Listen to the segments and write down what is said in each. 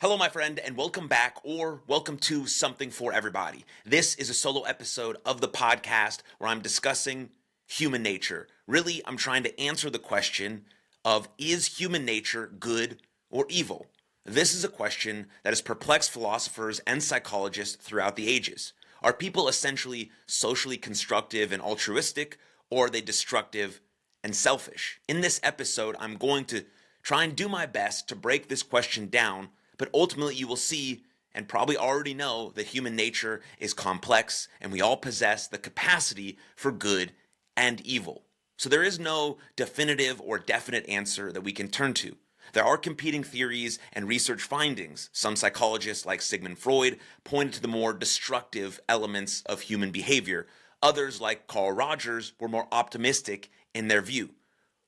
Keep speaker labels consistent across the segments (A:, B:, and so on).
A: Hello, my friend, and welcome back, or welcome to Something for Everybody. This is a solo episode of the podcast where I'm discussing human nature. Really, I'm trying to answer the question of, is human nature good or evil? This is a question that has perplexed philosophers and psychologists throughout the ages. Are people essentially socially constructive and altruistic, or are they destructive and selfish? In this episode, I'm going to try and do my best to break this question down, but ultimately you will see and probably already know that human nature is complex and we all possess the capacity for good and evil. So there is no definitive or definite answer that we can turn to. There are competing theories and research findings. Some psychologists, like Sigmund Freud, pointed to the more destructive elements of human behavior. Others, like Carl Rogers, were more optimistic in their view.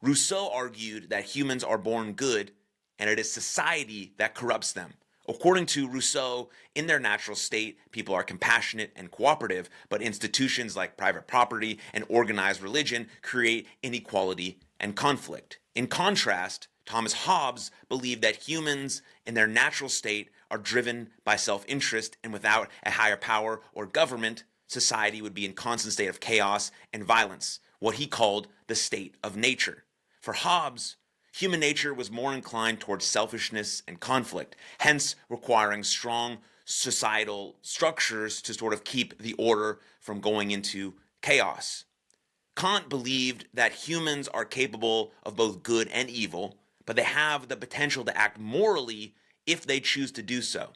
A: Rousseau argued that humans are born good and it is society that corrupts them. According to Rousseau, in their natural state, people are compassionate and cooperative, but institutions like private property and organized religion create inequality and conflict. In contrast, Thomas Hobbes believed that humans in their natural state are driven by self-interest, and without a higher power or government, society would be in constant state of chaos and violence, what he called the state of nature. For Hobbes, human nature was more inclined towards selfishness and conflict, hence requiring strong societal structures to sort of keep the order from going into chaos. Kant believed that humans are capable of both good and evil, but they have the potential to act morally if they choose to do so.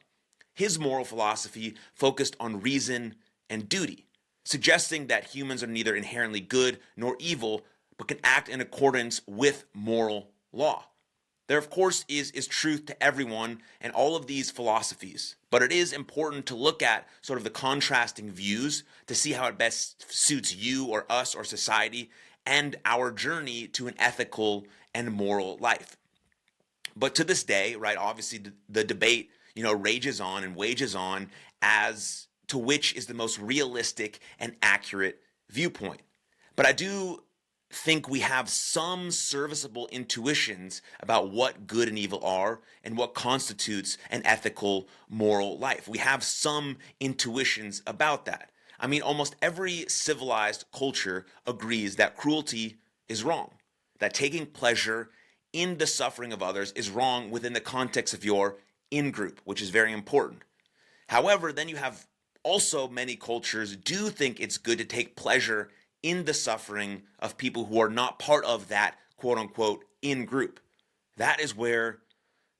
A: His moral philosophy focused on reason and duty, suggesting that humans are neither inherently good nor evil, but can act in accordance with moral law. There, of course, is truth to everyone and all of these philosophies, but it is important to look at sort of the contrasting views to see how it best suits you or us or society and our journey to an ethical and moral life. But to this day, right, obviously the debate, rages on and wages on as to which is the most realistic and accurate viewpoint. But I do think we have some serviceable intuitions about what good and evil are and what constitutes an ethical, moral life. We have some intuitions about that. I mean, almost every civilized culture agrees that cruelty is wrong, that taking pleasure in the suffering of others is wrong within the context of your in-group, which is very important. However, then you have also many cultures do think it's good to take pleasure in the suffering of people who are not part of that quote-unquote in-group. That is where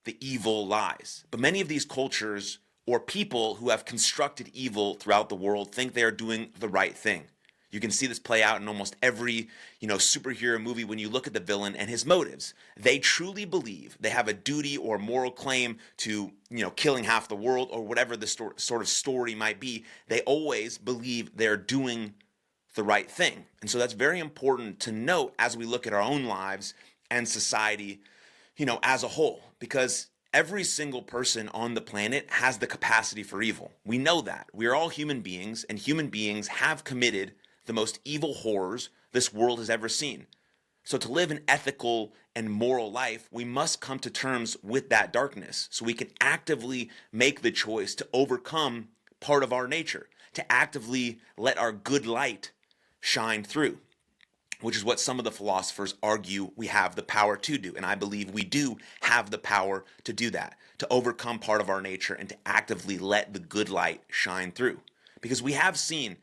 A: the evil lies. But many of these cultures or people who have constructed evil throughout the world think they are doing the right thing. You can see this play out in almost every, superhero movie when you look at the villain and his motives. They truly believe they have a duty or moral claim to, killing half the world or whatever the sort of story might be. They always believe they're doing the right thing. And so that's very important to note as we look at our own lives and society, as a whole, because every single person on the planet has the capacity for evil. We know that. We are all human beings, and human beings have committed the most evil horrors this world has ever seen. So to live an ethical and moral life, we must come to terms with that darkness so we can actively make the choice to overcome part of our nature, to actively let our good light shine through, which is what some of the philosophers argue we have the power to do. And I believe we do have the power to do that, to overcome part of our nature and to actively let the good light shine through. Because we have seen,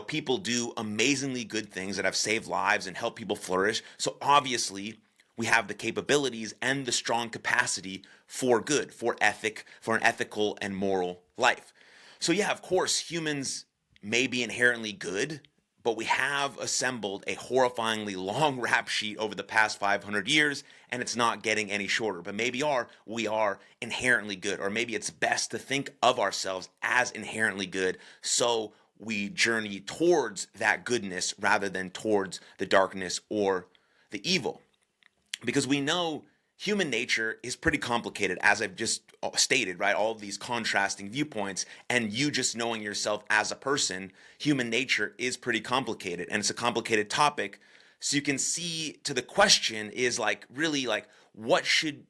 A: people do amazingly good things that have saved lives and helped people flourish. So obviously, we have the capabilities and the strong capacity for good, for an ethical and moral life. So yeah, of course, humans may be inherently good, but we have assembled a horrifyingly long rap sheet over the past 500 years, and it's not getting any shorter. But maybe we are inherently good, or maybe it's best to think of ourselves as inherently good, so we journey towards that goodness rather than towards the darkness or the evil. Because we know human nature is pretty complicated, as I've just stated, right? All of these contrasting viewpoints, and you just knowing yourself as a person, human nature is pretty complicated, and it's a complicated topic. So you can see to the question is really what should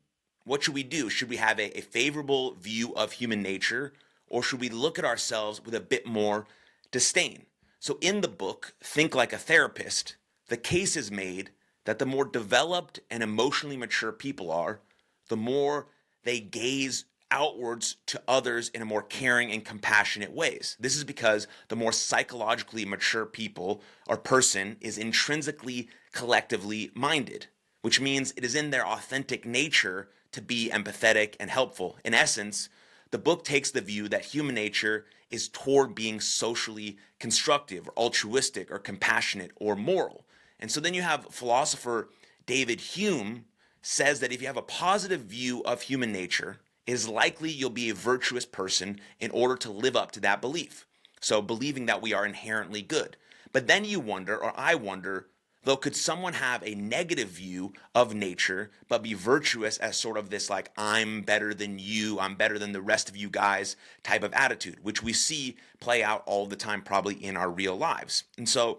A: what should we do? Should we have a favorable view of human nature, or should we look at ourselves with a bit more disdain? So in the book, Think Like a Therapist, the case is made that the more developed and emotionally mature people are, the more they gaze outwards to others in a more caring and compassionate ways. This is because the more psychologically mature people or person is intrinsically collectively minded, which means it is in their authentic nature to be empathetic and helpful. In essence, the book takes the view that human nature is toward being socially constructive or altruistic or compassionate or moral. And so then you have philosopher David Hume says that if you have a positive view of human nature, it is likely you'll be a virtuous person in order to live up to that belief. So believing that we are inherently good. But then you wonder, or I wonder, though, could someone have a negative view of nature but be virtuous as sort of this like, I'm better than you, I'm better than the rest of you guys type of attitude, which we see play out all the time probably in our real lives. And so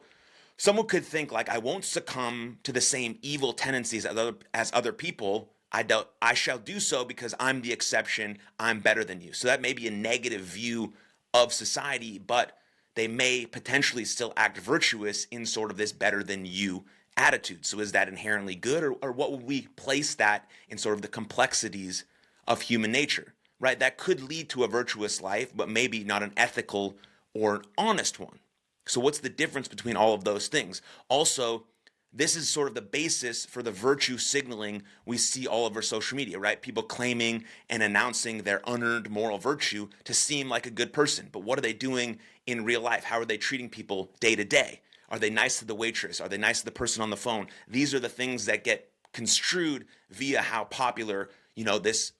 A: someone could think like, I won't succumb to the same evil tendencies as other people. I shall do so because I'm the exception, I'm better than you. So that may be a negative view of society, but they may potentially still act virtuous in sort of this better than you attitude. So is that inherently good, or what would we place that in sort of the complexities of human nature, right? That could lead to a virtuous life, but maybe not an ethical or an honest one. So what's the difference between all of those things? Also, this is sort of the basis for the virtue signaling we see all over social media, right? People claiming and announcing their unearned moral virtue to seem like a good person. But what are they doing in real life? How are they treating people day to day? Are they nice to the waitress? Are they nice to the person on the phone? These are the things that get construed via how popular, this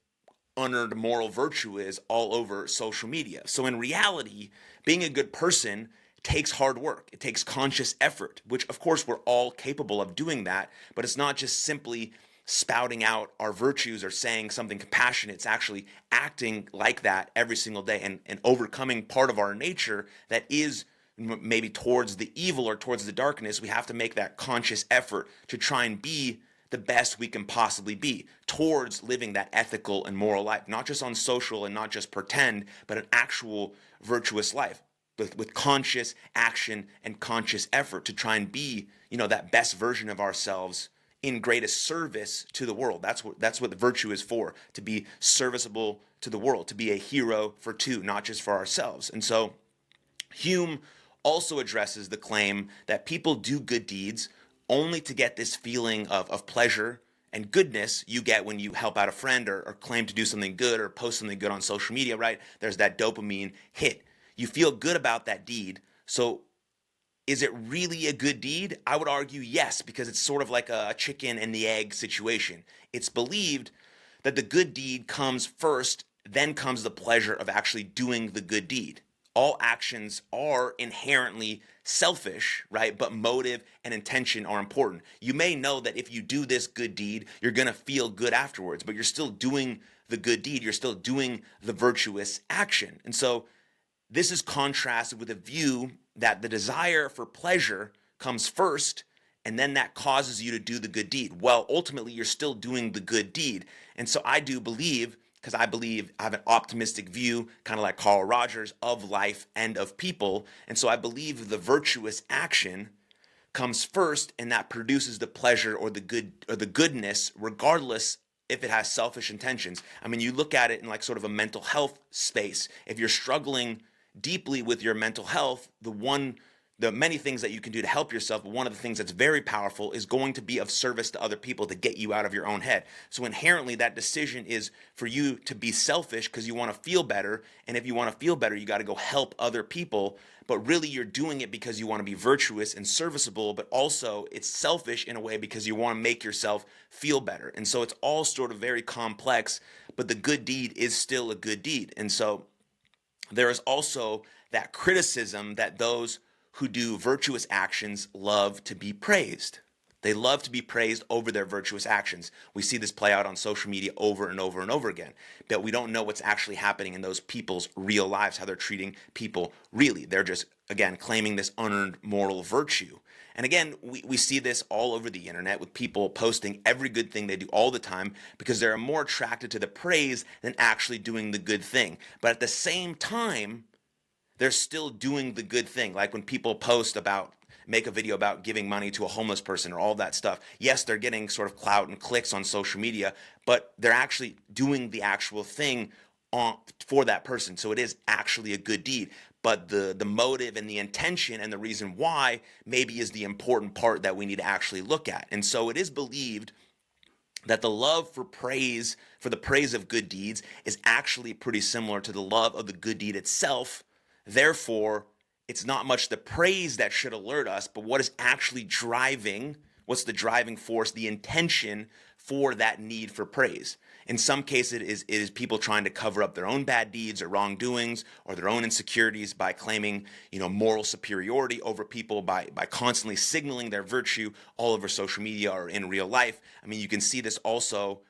A: unearned moral virtue is all over social media. So in reality, being a good person takes hard work. It takes conscious effort, which of course we're all capable of doing that, but it's not just simply spouting out our virtues or saying something compassionate. It's actually acting like that every single day and overcoming part of our nature that is maybe towards the evil or towards the darkness. We have to make that conscious effort to try and be the best we can possibly be towards living that ethical and moral life, not just on social and not just pretend, but an actual virtuous life. With conscious action and conscious effort to try and be, that best version of ourselves in greatest service to the world. That's what the virtue is for, to be serviceable to the world, to be a hero for two, not just for ourselves. And so Hume also addresses the claim that people do good deeds only to get this feeling of pleasure and goodness you get when you help out a friend or claim to do something good or post something good on social media, right? There's that dopamine hit. You feel good about that deed. So is it really a good deed? I would argue yes, because it's sort of like a chicken and the egg situation. It's believed that the good deed comes first, then comes the pleasure of actually doing the good deed. All actions are inherently selfish, right? But motive and intention are important. You may know that if you do this good deed, you're going to feel good afterwards, but you're still doing the good deed. You're still doing the virtuous action. And so this is contrasted with a view that the desire for pleasure comes first, and then that causes you to do the good deed. Well, ultimately, you're still doing the good deed. And so I do believe, because I have an optimistic view, kind of like Carl Rogers, of life and of people. And so I believe the virtuous action comes first, and that produces the pleasure or the good or the goodness, regardless if it has selfish intentions. I mean, you look at it in like sort of a mental health space. If you're struggling deeply with your mental health, the many things that you can do to help yourself, but one of the things that's very powerful is going to be of service to other people to get you out of your own head. So inherently that decision is for you to be selfish because you want to feel better, and if you want to feel better, you got to go help other people, but really you're doing it because you want to be virtuous and serviceable, but also it's selfish in a way because you want to make yourself feel better. And so it's all sort of very complex, but the good deed is still a good deed. And so there is also that criticism that those who do virtuous actions love to be praised. They love to be praised over their virtuous actions. We see this play out on social media over and over and over again. But we don't know what's actually happening in those people's real lives, how they're treating people really. They're just, again, claiming this unearned moral virtue. And again, we see this all over the internet with people posting every good thing they do all the time because they're more attracted to the praise than actually doing the good thing. But at the same time, they're still doing the good thing. Like when people make a video about giving money to a homeless person or all that stuff. Yes, they're getting sort of clout and clicks on social media, but they're actually doing the actual thing for that person. So it is actually a good deed. But the motive and the intention and the reason why maybe is the important part that we need to actually look at. And so it is believed that the love for the praise of good deeds is actually pretty similar to the love of the good deed itself. Therefore, it's not much the praise that should alert us, but what is actually what's the driving force, the intention for that need for praise. In some cases, it is people trying to cover up their own bad deeds or wrongdoings or their own insecurities by claiming, moral superiority over people by constantly signaling their virtue all over social media or in real life. I mean, you can see this also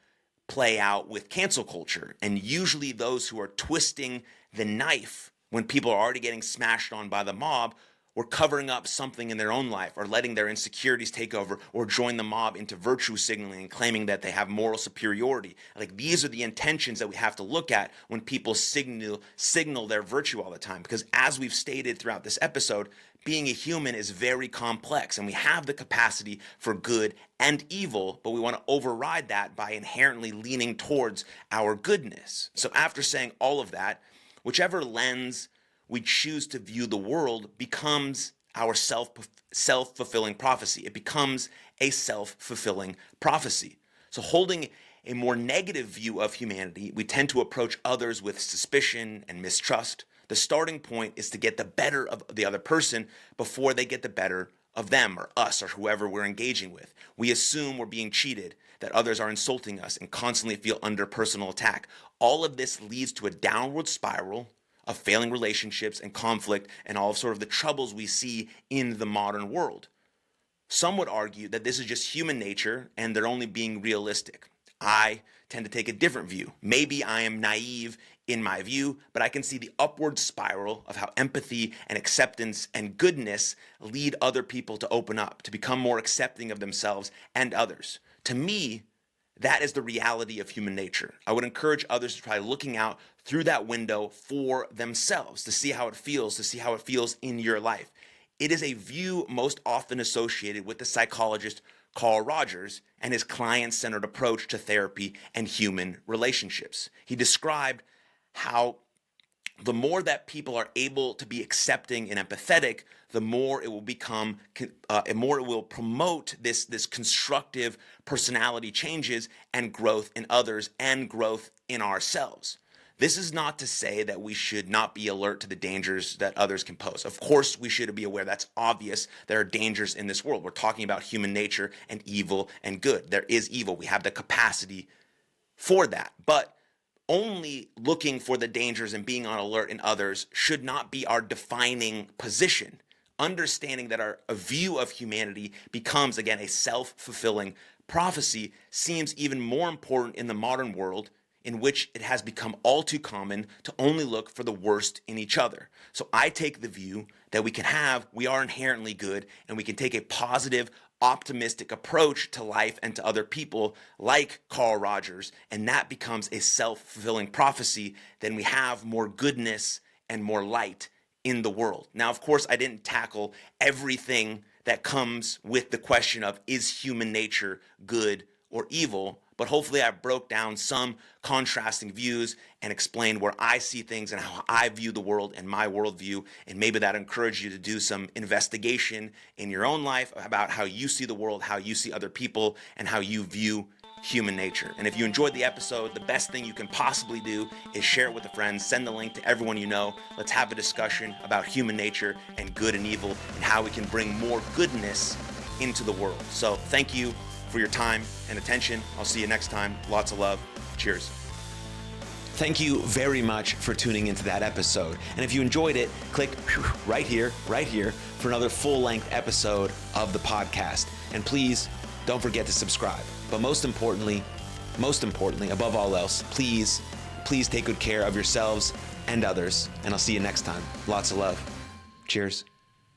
A: play out with cancel culture. And usually those who are twisting the knife when people are already getting smashed on by the mob or covering up something in their own life or letting their insecurities take over or join the mob into virtue signaling and claiming that they have moral superiority. Like, these are the intentions that we have to look at when people signal their virtue all the time. Because as we've stated throughout this episode, being a human is very complex and we have the capacity for good and evil, but we want to override that by inherently leaning towards our goodness. So after saying all of that, whichever lens we choose to view the world becomes our self-fulfilling prophecy. It becomes a self-fulfilling prophecy. So holding a more negative view of humanity, we tend to approach others with suspicion and mistrust. The starting point is to get the better of the other person before they get the better of them or us or whoever we're engaging with. We assume we're being cheated, that others are insulting us, and constantly feel under personal attack. All of this leads to a downward spiral of failing relationships and conflict and all of sort of the troubles we see in the modern world. Some would argue that this is just human nature and they're only being realistic. I tend to take a different view. Maybe I am naive in my view, but I can see the upward spiral of how empathy and acceptance and goodness lead other people to open up, to become more accepting of themselves and others. To me, that is the reality of human nature. I would encourage others to try looking out through that window for themselves, to see how it feels in your life. It is a view most often associated with the psychologist Carl Rogers and his client-centered approach to therapy and human relationships. He described how the more that people are able to be accepting and empathetic, the more it will promote this constructive personality changes and growth in others and growth in ourselves. This is not to say that we should not be alert to the dangers that others can pose. Of course, we should be aware. That's obvious. There are dangers in this world. We're talking about human nature and evil and good. There is evil. We have the capacity for that. But only looking for the dangers and being on alert in others should not be our defining position. Understanding that a view of humanity becomes, again, a self-fulfilling prophecy seems even more important in the modern world, in which it has become all too common to only look for the worst in each other. So I take the view that we are inherently good, and we can take a positive, optimistic approach to life and to other people like Carl Rogers, and that becomes a self-fulfilling prophecy. Then we have more goodness and more light in the world. Now, of course, I didn't tackle everything that comes with the question of, is human nature good or evil? But hopefully I broke down some contrasting views and explained where I see things and how I view the world and my worldview. And maybe that encouraged you to do some investigation in your own life about how you see the world, how you see other people, and how you view human nature. And if you enjoyed the episode, the best thing you can possibly do is share it with a friend, send the link to everyone you know. Let's have a discussion about human nature and good and evil and how we can bring more goodness into the world. So thank you for your time and attention. I'll see you next time. Lots of love. Cheers. Thank you very much for tuning into that episode. And if you enjoyed it, click right here for another full-length episode of the podcast. And please don't forget to subscribe. But most importantly, above all else, please take good care of yourselves and others. And I'll see you next time. Lots of love. Cheers.